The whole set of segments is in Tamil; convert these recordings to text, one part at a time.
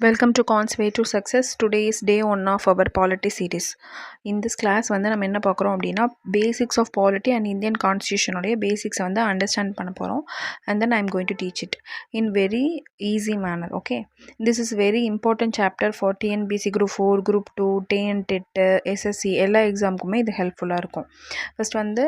Welcome to Con's Way to Success. Today is day 1 of our polity series. In this class வந்து நம்ம என்ன பார்க்குறோம் அப்படின்னா basics of polity and Indian கான்ஸ்டியூஷனுடைய பேசிக்ஸை வந்து அண்டர்ஸ்டாண்ட் பண்ண போகிறோம் and then I am going to teach it in very easy manner. Okay, this is very important chapter for TNPSC group 4, group 2, TN TET, SSC எல்லா எக்ஸாமுக்குமே இது ஹெல்ப்ஃபுல்லாக இருக்கும். ஃபஸ்ட் வந்து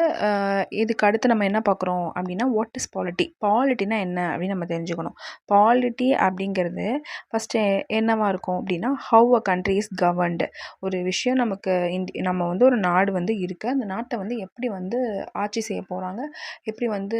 இதுக்கு அடுத்து நம்ம என்ன பார்க்குறோம் அப்படின்னா வாட் இஸ் பாலிட்டி, பாலிட்டினா என்ன அப்படின்னு நம்ம தெரிஞ்சுக்கணும். பாலிட்டி அப்படிங்கிறது ஃபஸ்ட்டு என்னவா இருக்கும் அப்படின்னா how a country is governed. ஒரு விஷயம் நமக்கு நம்ம வந்து ஒரு நாடு வந்து இருக்குது, அந்த நாட்டை வந்து எப்படி வந்து ஆட்சி செய்ய போகிறாங்க, எப்படி வந்து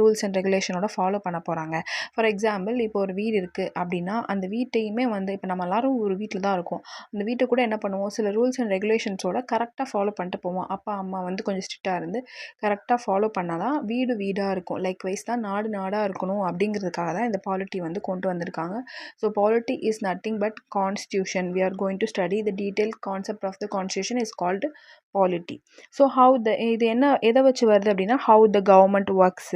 ரூல்ஸ் அண்ட் ரெகுலேஷனோட ஃபாலோ பண்ண போகிறாங்க. ஃபார் எக்ஸாம்பிள், இப்போ ஒரு வீடு இருக்குது அப்படின்னா அந்த வீட்டையுமே வந்து இப்போ நம்ம எல்லாரும் ஒரு வீட்டில் தான் இருக்கோம், அந்த வீட்டை கூட என்ன பண்ணுவோம், சில ரூல்ஸ் அண்ட் ரெகுலேஷன்ஸோட கரெக்டாக ஃபாலோ பண்ணிட்டு போவோம். அப்பா அம்மா வந்து கொஞ்சம் ஸ்ட்ரிக்டாக இருந்து கரெக்டாக ஃபாலோ பண்ணால் தான் வீடு வீடாக இருக்கும். லைக் வைஸ் தான் நாடு நாடாக இருக்கணும் அப்படிங்கிறதுக்காக தான் இந்த பாலிட்டி வந்து கொண்டு வந்திருக்காங்க. So polity is nothing but constitution. We are going to study the detailed concept of the constitution is called polity. So how the இது என்ன எதை வச்சு வருது அப்படின்னா how the government works,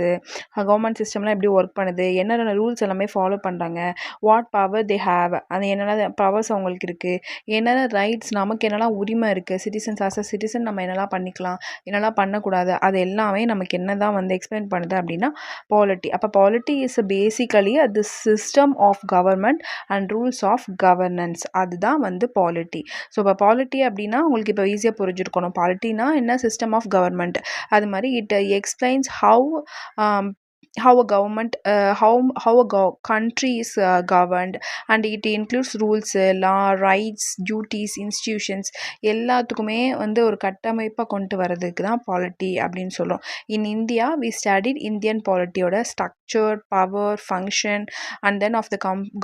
government சிஸ்டம்லாம் எப்படி ஒர்க் பண்ணுது, என்னென்ன ரூல்ஸ் எல்லாமே ஃபாலோ பண்ணுறாங்க, வாட் பவர் தே ஹேவ், அது என்னென்ன பவர்ஸ் அவங்களுக்கு இருக்குது, என்னென்ன ரைட்ஸ், நமக்கு என்னெல்லாம் உரிமை இருக்குது, சிட்டிசன்ஸ் ஆஸ் அ சிட்டிசன் நம்ம என்னெல்லாம் பண்ணிக்கலாம், என்னெல்லாம் பண்ணக்கூடாது, அது எல்லாமே நமக்கு என்ன தான் வந்து எக்ஸ்பிளைன் பண்ணுது அப்படின்னா பாலிட்டி. அப்போ பாலிட்டி இஸ் பேசிக்கலி அது system of government and rules of governance, அதுதான் வந்து பாலிட்டி. ஸோ இப்போ பாலிட்டி அப்படின்னா உங்களுக்கு இப்போ ஈஸியாக புரிஞ்சிருக்கணும். பாலிட்டினா என்ன, சிஸ்டம் ஆஃப் கவர்மெண்ட். அது மாதிரி it explains how a government how a country is governed, and it includes rules, law, rights, duties, institutions எல்லாத்துக்குமே வந்து ஒரு கட்டமைப்பாக கொண்டு வரதுக்கு தான் பாலிட்டி அப்படின்னு சொல்கிறோம். In India we studied Indian பாலிட்டியோட structure, power, function and then of the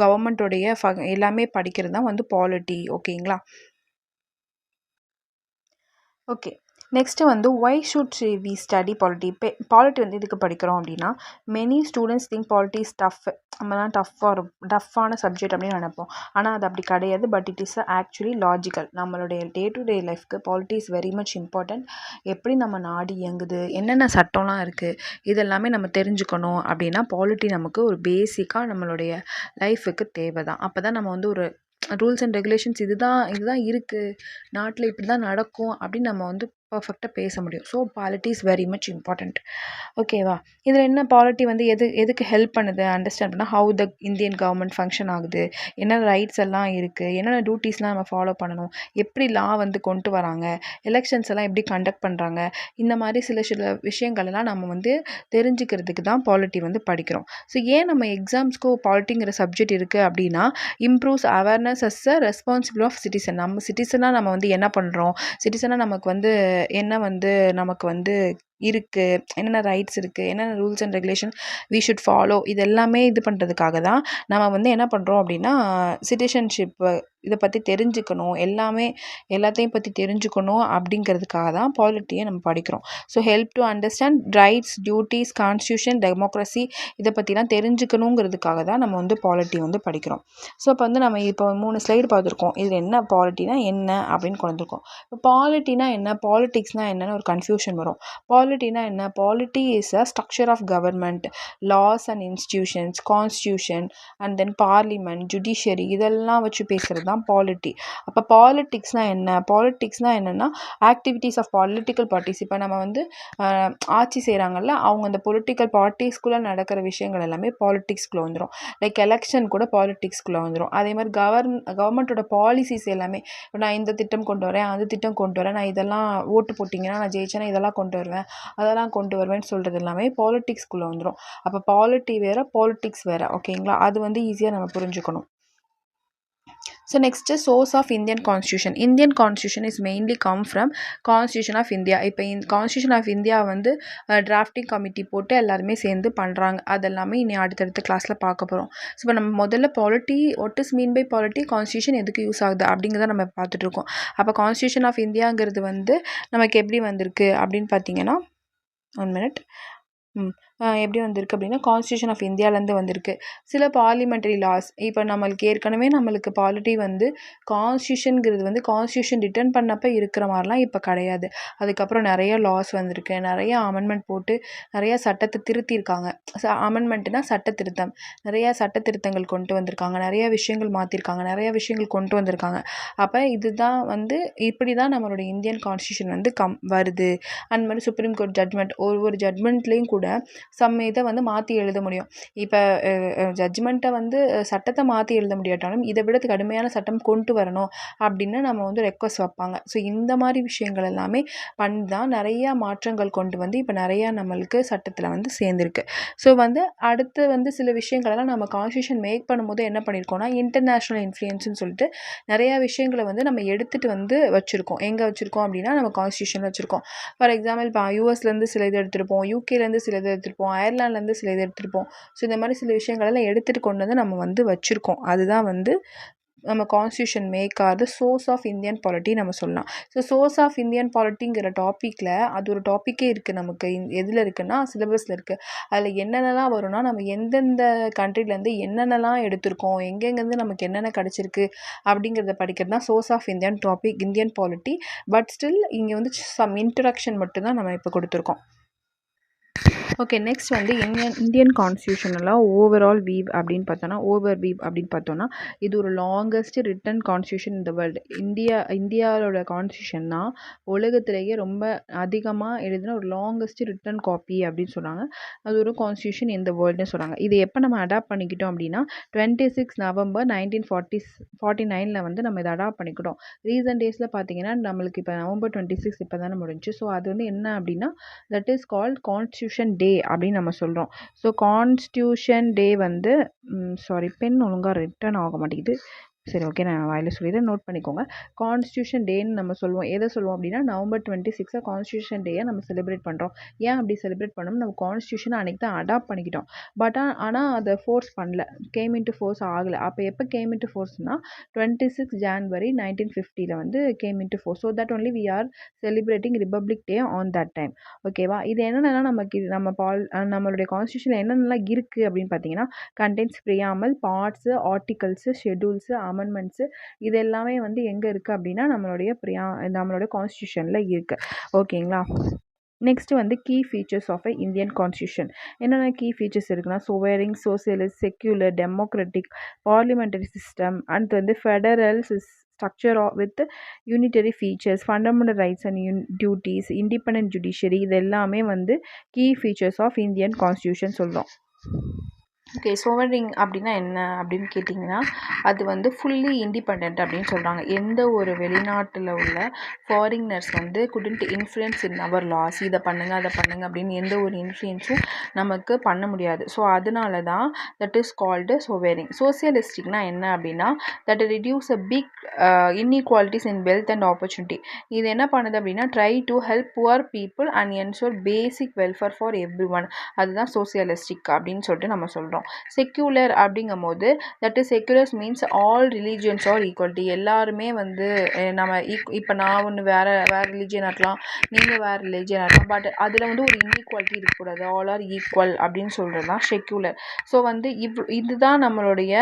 கவர்மெண்ட்டோடைய எல்லாமே படிக்கிறது தான் வந்து பாலிட்டி. ஓகேங்களா? ஓகே, நெக்ஸ்ட்டு வந்து why should we study polity. Polity வந்து இதுக்கு படிக்கிறோம் அப்படின்னா many students think polity is tough, நம்மலாம் டஃப்பான சப்ஜெக்ட் அப்படின்னு நினைப்போம். ஆனால் அது அப்படி கிடையாது. But it is actually logical. நம்மளுடைய டே டு டே லைஃப்க்கு polity is very much important. எப்படி நம்ம நாடு இயங்குது, என்னென்ன சட்டம்லாம் இருக்குது, இதெல்லாமே நம்ம தெரிஞ்சுக்கணும் அப்படின்னா பாலிட்டி நமக்கு ஒரு பேசிக்காக நம்மளுடைய லைஃபுக்கு தேவை தான். அப்போ தான் நம்ம வந்து ஒரு ரூல்ஸ் அண்ட் ரெகுலேஷன்ஸ் இதுதான் இருக்குது, நாட்டில் இப்படி தான் நடக்கும் அப்படின்னு நம்ம வந்து பர்ஃபெக்டாக பேச முடியும். So polity is very much important. ஓகேவா? இதில் என்ன பாலிட்டி வந்து எதுக்கு ஹெல்ப் பண்ணுது அண்டர்ஸ்டாண்ட் பண்ணால் how the Indian government function ஆகுது, என்ன ரைட்ஸ் எல்லாம் இருக்குது, என்னென்ன டியூட்டிஸ்லாம் நம்ம ஃபாலோ பண்ணணும், எப்படி லா வந்து கொண்டு வராங்க, எலெக்ஷன்ஸ் எல்லாம் எப்படி கண்டக்ட் பண்ணுறாங்க, இந்த மாதிரி சில விஷயங்கள்லாம் நம்ம வந்து தெரிஞ்சுக்கிறதுக்கு தான் பாலிட்டி வந்து படிக்கிறோம். ஸோ ஏன் நம்ம எக்ஸாம்ஸ்க்கு பாலிட்டிங்கிற சப்ஜெக்ட் இருக்குது அப்படின்னா improves awareness as a responsible of citizen. நம்ம சிட்டிசனாக நம்ம வந்து என்ன பண்ணுறோம், சிட்டிசனாக நமக்கு வந்து என்ன வந்து நமக்கு வந்து இருக்குது, என்னென்ன ரைட்ஸ் இருக்குது, என்னென்ன rules and regulation we should follow, இது எல்லாமே இது பண்ணுறதுக்காக தான் நம்ம வந்து என்ன பண்ணுறோம் அப்படின்னா சிட்டிசன்ஷிப் இதை பற்றி தெரிஞ்சுக்கணும், எல்லாத்தையும் பற்றி தெரிஞ்சுக்கணும் அப்படிங்கிறதுக்காக தான் பாலிட்டியை நம்ம படிக்கிறோம். So help to understand rights, duties, constitution, democracy இதை பற்றிலாம் தெரிஞ்சுக்கணுங்கிறதுக்காக தான் நம்ம வந்து பாலிட்டி வந்து படிக்கிறோம். ஸோ இப்போ வந்து நம்ம இப்போ 3 ஸ்லைடு பார்த்துருக்கோம். இதில் என்ன பாலிட்டினா என்ன அப்படின்னு கொண்டு வந்திருக்கோம். இப்போ பாலிட்டினா என்ன, பாலிட்டிக்ஸ்னால் என்னன்னு ஒரு கன்ஃபியூஷன் வரும். பாலிட்டினா என்ன, polity is a structure of government, laws and institutions, constitution and then parliament, judiciary இதெல்லாம் வச்சு பேசுகிறது தான் பாலிட்டி. அப்போ பாலிட்டிக்ஸ்னால் என்ன, பாலிட்டிக்ஸ்னால் என்னென்னா ஆக்டிவிட்டீஸ் ஆஃப் பொலிட்டிக்கல் பார்ட்டிஸ். இப்போ நம்ம வந்து ஆட்சி செய்கிறாங்கல்ல, அவங்க அந்த பொலிட்டிக்கல் பார்ட்டிஸ்குள்ளே நடக்கிற விஷயங்கள் எல்லாமே பாலிட்டிக்ஸ்குள்ளே வந்துடும். லைக் எலெக்ஷன் கூட பாலிட்டிக்ஸ்குள்ளே வந்துடும். அதே மாதிரி கவர்மெண்ட்டோட பாலிசிஸ் எல்லாமே, நான் இந்த திட்டம் கொண்டு வரேன், அந்த திட்டம் கொண்டு வரேன், நான் இதெல்லாம் ஓட்டு போட்டிங்கன்னா நான் ஜெயிச்சேன்னா இதெல்லாம் கொண்டு வருவேன், அதெல்லாம் கொண்டு வருவேன்னு சொல்கிறது எல்லாமே பாலிட்டிக்ஸ்குள்ளே வந்துடும். அப்போ பாலிட்டி வேறு, பாலிட்டிக்ஸ் வேறு. ஓகேங்களா? அது வந்து ஈஸியாக நம்ம புரிஞ்சுக்கணும். So next is source of Indian Constitution. Indian Constitution is mainly come from Constitution of India. இப்போ Constitution of India வந்து டிராஃப்டிங் கமிட்டி போட்டு எல்லாருமே சேர்ந்து பண்ணுறாங்க. அதெல்லாமே இனி அடுத்தடுத்த கிளாஸில் பார்க்க போகிறோம். ஸோ இப்போ நம்ம முதல்ல polity, what is mean by polity, constitution எதுக்கு யூஸ் ஆகுது அப்படிங்கிறத நம்ம பார்த்துட்டு இருக்கோம். அப்போ கான்ஸ்டியூஷன் ஆஃப் இந்தியாங்கிறது வந்து நமக்கு எப்படி வந்திருக்கு அப்படின்னு பார்த்தீங்கன்னா 1 minute. எப்படி வந்திருக்கு அப்படின்னா கான்ஸ்டியூஷன் ஆஃப் இந்தியாவிலேருந்து வந்திருக்கு. சில பார்லிமெண்டரி லாஸ் இப்போ நம்மளுக்கு பாலிட்டி வந்து கான்ஸ்டியூஷனுங்கிறது வந்து கான்ஸ்டியூஷன் ரிட்டர்ன் பண்ணப்போ இருக்கிற மாதிரிலாம் இப்போ கிடையாது. அதுக்கப்புறம் நிறைய லாஸ் வந்திருக்கு, நிறைய அமெண்ட்மெண்ட் போட்டு நிறைய சட்டத்தை திருத்தியிருக்காங்க. அமெண்ட்மெண்ட்னா சட்ட திருத்தம், நிறைய சட்ட திருத்தங்கள் கொண்டு வந்திருக்காங்க, நிறைய விஷயங்கள் மாற்றிருக்காங்க, நிறைய விஷயங்கள் கொண்டு வந்திருக்காங்க. அப்போ இதுதான் வந்து இப்படி தான் நம்மளோட இந்தியன் கான்ஸ்டியூஷன் வந்து வருது. அந்த மாதிரி சுப்ரீம் கோர்ட் ஜட்மெண்ட் ஒவ்வொரு ஜட்மெண்ட்லேயும் கூட இதை வந்து மாற்றி எழுத முடியும். இப்போ ஜட்ஜ்மெண்ட்டை வந்து சட்டத்தை மாற்றி எழுத முடியாட்டாலும் இதை விட கடுமையான சட்டம் கொண்டு வரணும் அப்படின்னு நம்ம வந்து ரெக்வஸ்ட் வைப்பாங்க. ஸோ இந்த மாதிரி விஷயங்கள் எல்லாமே பண்ணி தான் நிறையா மாற்றங்கள் கொண்டு வந்து இப்போ நிறையா நம்மளுக்கு சட்டத்தில் வந்து சேர்ந்துருக்கு. ஸோ வந்து அடுத்து வந்து சில விஷயங்களெல்லாம் நம்ம கான்ஸ்டியூஷன் மேக் பண்ணும்போது என்ன பண்ணியிருக்கோம்னா இன்டர்நேஷ்னல் இன்ஃப்ளூயன்ஸ்னு சொல்லிட்டு நிறையா விஷயங்களை வந்து நம்ம எடுத்துகிட்டு வந்து வச்சுருக்கோம். எங்கே வச்சுருக்கோம் அப்படின்னா நம்ம கான்ஸ்டியூஷனில் வச்சுருக்கோம். ஃபார் எக்ஸாம்பிள் இப்போ யூஎஸ்லேருந்து சில இது எடுத்திருப்போம், யூகேலேருந்து சில இது எடுத்திருப்போம், அயர்லாண்ட்லேருந்து சில இது எடுத்திருப்போம். ஸோ இந்த மாதிரி சில விஷயங்களெல்லாம் எடுத்துகிட்டு கொண்டு வந்து நம்ம வந்து வச்சுருக்கோம். அதுதான் வந்து நம்ம constitution make are the source of Indian polity நம்ம சொல்லலாம். ஸோ சோர்ஸ் ஆஃப் இந்தியன் பாலிட்டிங்கிற டாப்பிக்கில் அது ஒரு டாப்பிக்கே இருக்குது நமக்கு. எதில் இருக்குன்னா சிலபஸில் இருக்குது. அதில் என்னென்னலாம் வரும்னா நம்ம எந்தெந்த கண்ட்ரிலேருந்து என்னென்னலாம் எடுத்திருக்கோம், எங்கெங்கேருந்து நமக்கு என்னென்ன கிடச்சிருக்கு அப்படிங்கிறத படிக்கிறது தான் source of Indian polity. But still இங்கே வந்து சம் இன்ட்ரடக்ஷன் மட்டும்தான் நம்ம இப்போ கொடுத்துருக்கோம். ஓகே, நெக்ஸ்ட் வந்து இந்தியன் கான்ஸ்டியூஷனில் ஓவரால் வீவ் அப்படின்னு பார்த்தோன்னா இது ஒரு லாங்கஸ்ட் ரிட்டன் கான்ஸ்டியூஷன் இந்த வேர்ல்டு. இந்தியாவோட கான்ஸ்டியூஷன் தான் உலகத்திலேயே ரொம்ப அதிகமாக எழுதின ஒரு லாங்கஸ்ட் ரிட்டன் காப்பி அப்படின்னு சொன்னாங்க. அது ஒரு கான்ஸ்டியூஷன் இந்த வேர்ல்டுன்னு சொன்னாங்க. இது எப்போ நம்ம அடாப்ட் பண்ணிக்கிட்டோம் அப்படின்னா 26 நவம்பர் 1949 வந்து நம்ம இதை அடாப்ட் பண்ணிக்கிட்டோம். ரீசன்ட் டேஸில் பார்த்தீங்கன்னா நம்மளுக்கு இப்போ நவம்பர் 26 இப்போ தானே முடிஞ்சு. ஸோ அது வந்து என்ன அப்படின்னா தட் இஸ் கால்ட் கான்ஸ்டியூஷன் டே அப்படின்னு நம்ம சொல்கிறோம். ஸோ கான்ஸ்டியூஷன் டே வந்து பென் ஒழுங்காக ரிட்டர்ன் ஆக மாட்டேங்குது. சரி, ஓகே, நான் வாயில் சொல்லிடுறேன், நோட் பண்ணிக்கோங்க. கான்ஸ்டியூஷன் டேன்னு நம்ம சொல்லுவோம். எதை சொல்லுவோம் அப்படின்னா நவம்பர் 26 கான்ஸ்டியூஷன் டேயை நம்ம செலிப்ரேட் பண்ணுறோம். ஏன் அப்படி செலிப்ரேட் பண்ணோம்? நம்ம கான்ஸ்டியூஷனை அன்றைக்கி தான் அடாப்ட் பண்ணிக்கிட்டோம். பட் ஆனால் அதை ஃபோர்ஸ் பண்ணல, கேம் இன்ட்டு ஃபோர்ஸ் ஆகலை. அப்போ எப்போ கேம் இன்ட்டு ஃபோர்ஸ்னால் 26 ஜான்வரி 1950 வந்து came into force. So that only we are celebrating republic day on that time. ஓகேவா? இது என்னென்னலாம் நம்மளுடைய கான்ஸ்டியூஷனில் என்னென்னலாம் இருக்குது அப்படின்னு பார்த்தீங்கன்னா contents, preamble, parts, articles, schedules, amendments, இது எல்லாமே வந்து எங்கே இருக்குது அப்படின்னா நம்மளுடைய கான்ஸ்டியூஷனில் இருக்குது. ஓகேங்களா? நெக்ஸ்ட் வந்து key features of Indian constitution. என்னென்ன கீ ஃபீச்சர்ஸ் இருக்குன்னா sovereign, socialist, secular, democratic, parliamentary system, and வந்து federal structure with unitary features, fundamental rights and duties, independent judiciary, இது எல்லாமே வந்து key features of Indian constitution சொல்கிறோம். ஓகே, சோவரிங் அப்படின்னா என்ன அப்படின்னு கேட்டிங்கன்னா அது வந்து ஃபுல்லி இண்டிபெண்ட் அப்படின்னு சொல்கிறாங்க. எந்த ஒரு வெளிநாட்டில் உள்ள ஃபாரினர்ஸ் வந்து couldn't influence in our laws, இதை பண்ணுங்கள் அதை பண்ணுங்கள் அப்படின்னு எந்த ஒரு இன்ஃப்ளூயன்ஸும் நமக்கு பண்ண முடியாது. ஸோ அதனால தான் தட் இஸ் கால்டு சோவரிங். சோசியலிஸ்டிக்னா என்ன அப்படின்னா that reduce a big inequalities in wealth and opportunity. இது என்ன பண்ணுது அப்படின்னா try to help poor people and ensure basic welfare for every one. அதுதான் சோசியலிஸ்டிக் அப்படின்னு சொல்லிட்டு நம்ம சொல்கிறோம். செக்யூலர் அப்படிங்கும் போது that is seculars means all religions are equality. எல்லாருமே வந்து நம்ம இப்போ நான் ஒன்று வேறு ரிலீஜியனாக இருக்கலாம், நீங்கள் வேறு ரிலீஜியனாக இருக்கலாம், பட் அதில் வந்து ஒரு இன்இக்வாலிட்டி இருக்கக்கூடாது, ஆல் ஆர் ஈக்குவல் அப்படின்னு சொல்கிறது தான் செக்யூலர். ஸோ வந்து இதுதான் நம்மளுடைய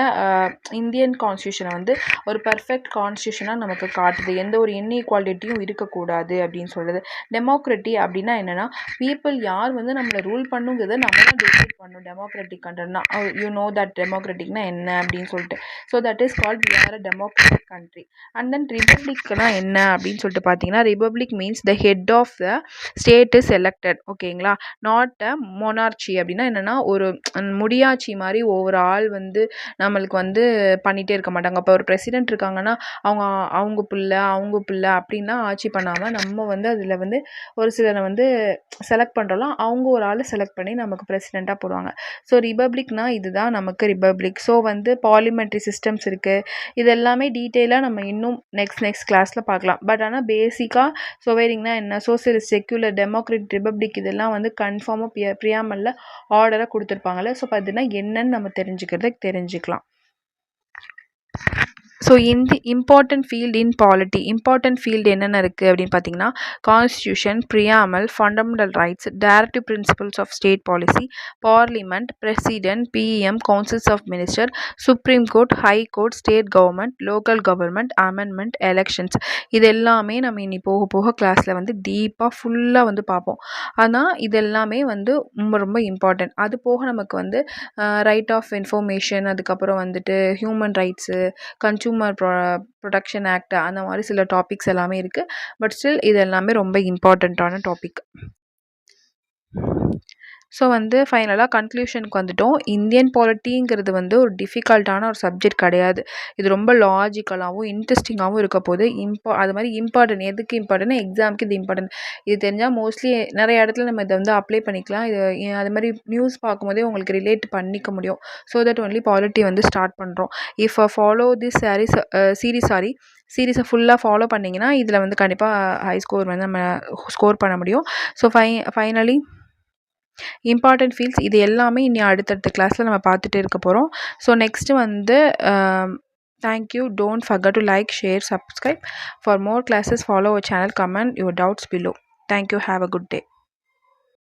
இந்தியன் கான்ஸ்டியூஷனை வந்து ஒரு பர்ஃபெக்ட் கான்ஸ்டியூஷனாக நமக்கு காட்டுது. எந்த ஒரு இன்இக்வாலிட்டியும் இருக்கக்கூடாது அப்படின்னு சொல்கிறது. டெமோக்ரட்டி அப்படின்னா என்னென்னா பீப்புள் யார் வந்து நம்மளை ரூல் பண்ணுங்கிறத நம்ம தான் டிசைட் பண்ணணும். டெமோக்ராட்டிக் கண்ட்ரினா யூ நோ தட் டெமோக்ராட்டிக்னா என்ன அப்படின்னு சொல்லிட்டு. So that is called we are a democratic country. And then ரிபப்ளிக்னா என்ன அப்படின்னு சொல்லிட்டு பார்த்தீங்கன்னா republic means the head of the state is elected. ஓகேங்களா? Not a monarchy. அப்படின்னா என்னென்னா ஒரு முடியாட்சி மாதிரி ஒவ்வொரு ஆள் வந்து நம்மளுக்கு வந்து பண்ணிகிட்டே இருக்க மாட்டாங்க. அப்போ ஒரு பிரசிடென்ட் இருக்காங்கன்னா அவங்க பிள்ளை அப்படின்லாம் ஆட்சி பண்ணாமல் நம்ம வந்து அதில் வந்து ஒரு சிலரை வந்து செலக்ட் பண்ணுறோம். அவங்க ஒரு ஆளை செலக்ட் பண்ணி நமக்கு பிரசிடெண்ட்டாக போடுவாங்க. ஸோ ரிபப்ளிக்னா இதுதான் நமக்கு ரிபப்ளிக். ஸோ வந்து பார்லிமெண்ட்ரி சிஸ்டம்ஸ் இருக்குது. இது எல்லாமே டீட்டெயிலாக நம்ம இன்னும் நெக்ஸ்ட் கிளாஸில் பார்க்கலாம். பட் ஆனால் பேசிக்காக சோவரிங்னா என்ன, சோசியலிஸ்ட், செக்யூலர், டெமோக்ராட்டிக், ரிபப்ளிக், இதெல்லாம் வந்து கன்ஃபார்மாக ப்ரியாமல்ல ஆர்டராக கொடுத்துருப்பாங்கல்ல. ஸோ பார்த்தீங்கன்னா என்னன்னு நம்ம தெரிஞ்சுக்கலாம். ஸோ இந்த important field in polity important field என்னென்ன இருக்குது அப்படின்னு பார்த்தீங்கன்னா constitution, preamble, fundamental rights, directive principles of state policy, parliament, president, PM, councils of minister, supreme court, high court, state government, local government, amendment, elections. இது எல்லாமே நம்ம இனி போக போக கிளாஸில் வந்து டீப்பாக ஃபுல்லாக வந்து பார்ப்போம். ஆனால் இது எல்லாமே வந்து ரொம்ப ரொம்ப இம்பார்ட்டன்ட். அது போக நமக்கு வந்து ரைட் ஆஃப் இன்ஃபர்மேஷன், அதுக்கப்புறம் வந்துட்டு human rights, consumer protection act, அந்த மாதிரி சில டாபிக்ஸ் எல்லாமே இருக்குது. பட் ஸ்டில் இது எல்லாமே ரொம்ப இம்பார்ட்டண்ட்டான டாபிக். ஸோ வந்து ஃபைனலாக கன்க்ளூஷனுக்கு வந்துட்டோம். இந்தியன் பாலிட்டிங்கிறது வந்து ஒரு டிஃபிகல்ட்டான ஒரு சப்ஜெக்ட் கிடையாது. இது ரொம்ப லாஜிக்கலாகவும் இன்ட்ரெஸ்டிங்காகவும் இருக்க போது. அது மாதிரி இம்பார்ட்டன்ட் எதுக்கு இம்பார்ட்டன்ட்னா எக்ஸாமுக்கு இது இம்பார்ட்டன்ட். இது தெரிஞ்சால் மோஸ்ட்லி நிறைய இடத்துல நம்ம இதை வந்து அப்ளை பண்ணிக்கலாம். இது அது மாதிரி நியூஸ் பார்க்கும்போதே உங்களுக்கு ரிலேட் பண்ணிக்க முடியும். ஸோ தட் ஒன்லி பாலிட்டி வந்து ஸ்டார்ட் பண்ணுறோம். இஃப் ஃபாலோ திஸ் சீரீஸை ஃபுல்லாக ஃபாலோ பண்ணிங்கன்னா இதில் வந்து கண்டிப்பாக ஹை ஸ்கோர் வந்து நம்ம ஸ்கோர் பண்ண முடியும். ஸோ ஃபைனலி இம்பார்ட்டன்ட் ஃபீல்ட்ஸ் இது எல்லாமே இனி அடுத்தடுத்த கிளாஸில் நம்ம பார்த்துட்டே இருக்க போகிறோம். ஸோ நெக்ஸ்ட்டு வந்து thank you. Don't forget to like, share, subscribe. For more classes follow our channel. Comment your doubts below. Thank you. Have a good day.